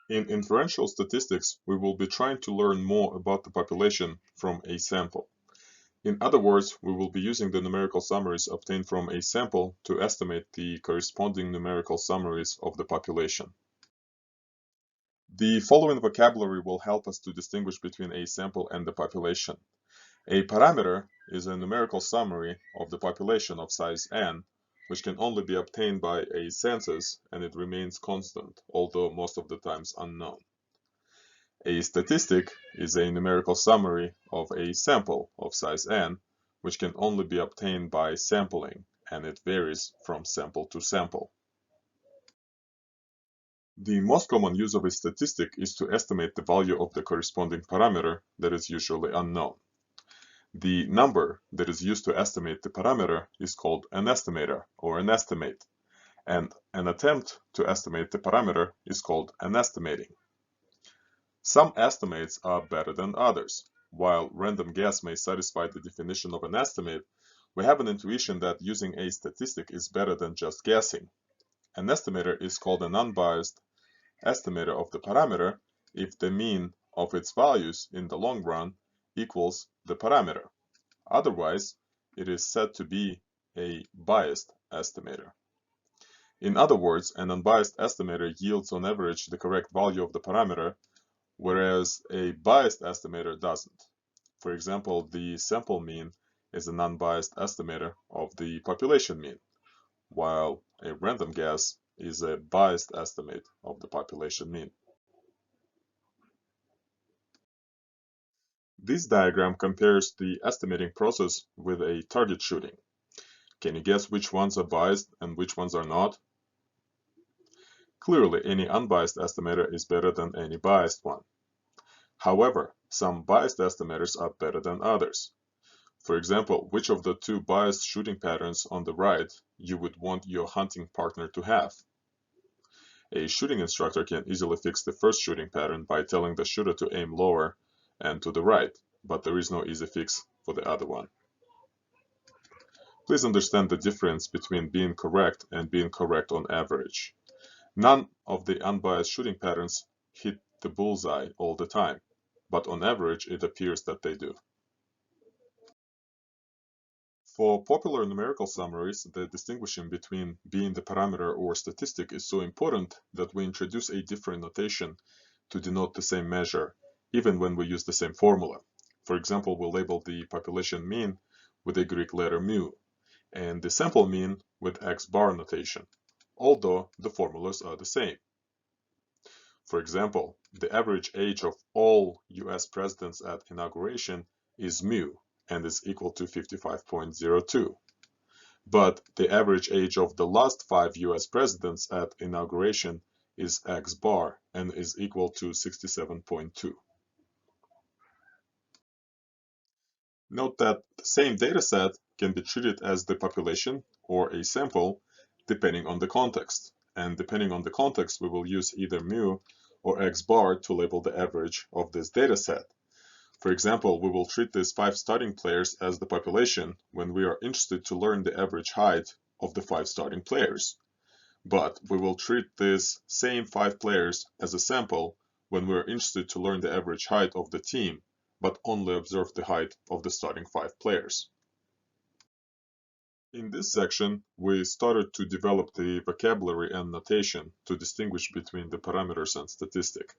In inferential statistics, we will be trying to learn more about the population from a sample. In other words, we will be using the numerical summaries obtained from a sample to estimate the corresponding numerical summaries of the population. The following vocabulary will help us to distinguish between a sample and the population. A parameter is a numerical summary of the population of size n, which can only be obtained by a census, and it remains constant, although most of the times unknown. A statistic is a numerical summary of a sample of size n, which can only be obtained by sampling, and it varies from sample to sample. The most common use of a statistic is to estimate the value of the corresponding parameter that is usually unknown. The number that is used to estimate the parameter is called an estimator or an estimate, and an attempt to estimate the parameter is called an estimating. Some estimates are better than others. While random guess may satisfy the definition of an estimate, we have an intuition that using a statistic is better than just guessing. An estimator is called an unbiased estimator of the parameter if the mean of its values in the long run equals the parameter. Otherwise, it is said to be a biased estimator. In other words, an unbiased estimator yields on average the correct value of the parameter, whereas a biased estimator doesn't. For example, the sample mean is an unbiased estimator of the population mean, while a random guess is a biased estimate of the population mean. This diagram compares the estimating process with a target shooting. Can you guess which ones are biased and which ones are not? Clearly, any unbiased estimator is better than any biased one. However, some biased estimators are better than others. For example, which of the two biased shooting patterns on the right you would want your hunting partner to have? A shooting instructor can easily fix the first shooting pattern by telling the shooter to aim lower and to the right, but there is no easy fix for the other one. Please understand the difference between being correct and being correct on average. None of the unbiased shooting patterns hit the bullseye all the time, but on average it appears that they do. For popular numerical summaries, the distinguishing between being the parameter or statistic is so important that we introduce a different notation to denote the same measure, even when we use the same formula. For example, we label the population mean with a Greek letter mu, and the sample mean with X bar notation, although the formulas are the same. For example, the average age of all US presidents at inauguration is mu and is equal to 55.02. But the average age of the last 5 US presidents at inauguration is X bar and is equal to 67.2. Note that the same dataset can be treated as the population or a sample depending on the context. And depending on the context, we will use either mu or X bar to label the average of this dataset. For example, we will treat these 5 starting players as the population when we are interested to learn the average height of the 5 starting players. But we will treat these same 5 players as a sample when we are interested to learn the average height of the team, but only observe the height of the starting 5 players. In this section, we started to develop the vocabulary and notation to distinguish between the parameters and statistic.